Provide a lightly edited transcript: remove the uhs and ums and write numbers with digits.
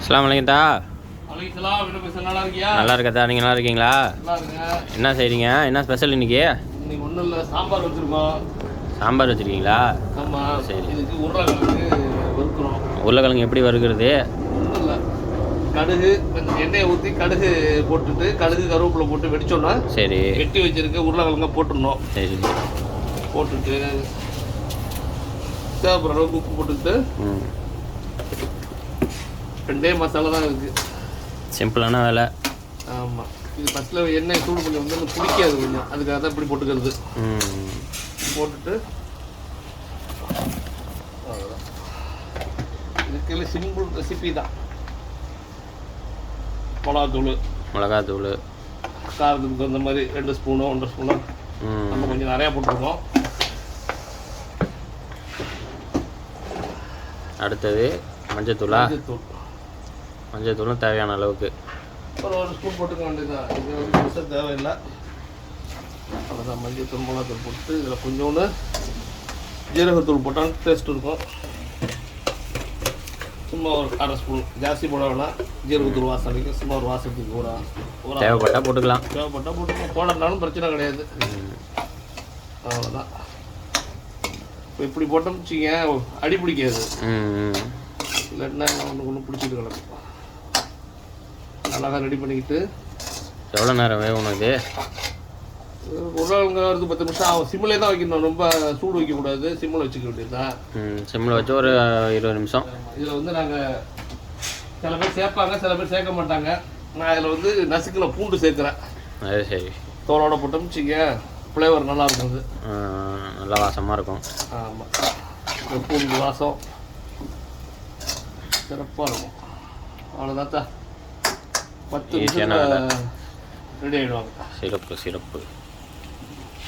அஸ்ஸலாமு அலைக்கும்டா. நல்லா இருக்கியா? நல்லா இருக்கதா, நீங்கள் நல்லா இருக்கீங்களா? நல்லா இருங்க. என்ன செய்கிறீங்க? என்ன ஸ்பெஷல் இன்னைக்கு? இன்னைக்கு ஒன்றும் இல்லை, சாம்பார் வச்சுருக்கோம். சாம்பார் வச்சுருக்கீங்களா? ஆமாம். சரி. இதுக்கு உருளைக்கிழங்கு வறுக்கிறோம். உருளைக்கிழங்கு எப்படி வறுக்கிறது? ஒன்றும் இல்லை, கடுகு எண்ணெயை ஊற்றி கடுகு போட்டுட்டு கடுகு கருவேப்பிலை போட்டு வெடிச்சோன்னா சரி, வெட்டி வச்சுருக்க உருளைக்கிழங்க போட்டுடணும். சரி. போட்டுட்டு தேவைப்படுற அளவுக்கு உப்பு போட்டுக்கிட்டு ரெண்டே மசாலா தான் இருக்குது. சிம்பிளான வேலை. ஆமாம். இது ஃபஸ்ட்டில் எண்ணெய் சூடு பண்ணி வந்து பிடிக்காது கொஞ்சம், அதுக்காக தான் இப்படி போட்டுக்கிறது. போட்டுட்டு அவ்வளோதான். இதுக்கு சிம்பிள் ரெசிபி தான். மிளகாத்தூள் காரத்துக்கு தகுந்த மாதிரி 2 ஸ்பூனோ 1.5 ஸ்பூனோ நம்ம கொஞ்சம் நிறையா போட்டிருக்கோம். அடுத்தது மஞ்சத்தூளா? மஞ்சத்தூளும் தேவையான அளவுக்கு ஒரு 1 ஸ்பூன் போட்டுக்க வேண்டியதுதான். இது வந்து பெருசாக தேவையில்லை. அவ்வளோதான். மஞ்சத்தூள் மிளகாத்தூள் போட்டு இதில் கொஞ்சோண்டு ஜீரகத்தூள் போட்டாலும் டேஸ்ட் இருக்கும். சும்மா ஒரு 1/2 ஸ்பூன், ஜாஸ்தி போட வேணாம். ஜீரகத்தூள் வாசம் அடிக்கும். சும்மா ஒரு வாசத்துக்கு ஒரு தேவைப்பட்டால் போட்டுக்கலாம். தேவைப்பட்டால் போட்டுக்கலாம். போடனாலும் பிரச்சனை கிடையாது. அவ்வளோதான். இப்போ இப்படி போட்டோம்னு வச்சுங்க, அடி பிடிக்காது. இல்லைன்னா ஒன்று பிடிச்சிட்டு கிடக்கும். அழகாக ரெடி பண்ணிக்கிட்டு எவ்வளோ நேரம் வேகணும் இது? உருளைக்கிழங்கு வரது 10 நிமிஷம் ஆகும். சிம்மிலே தான் வைக்கணும், ரொம்ப சூடு வைக்கக்கூடாது. சிம்மில் வச்சுக்க வேண்டியது தான். சிம்மில் வச்சு ஒரு 20 நிமிஷம். இதில் வந்து நாங்கள் சில பேர் சேர்ப்பாங்க, சில பேர் சேர்க்க மாட்டாங்க. நான் இதில் வந்து நசுக்கின பூண்டு சேர்க்குறேன். அது சரி. தோலோட போட்டோம்னு வச்சுக்க, ஃப்ளேவர் நல்லா இருக்கும். அது நல்லா வாசமாக இருக்கும். ஆமாம். இந்த பூண்டு வாசம் சிறப்பாக இருக்கும். அவ்வளோதான். 10 நிமிஷம் ரெடி ஆகிடுவாங்க. சிறப்பு.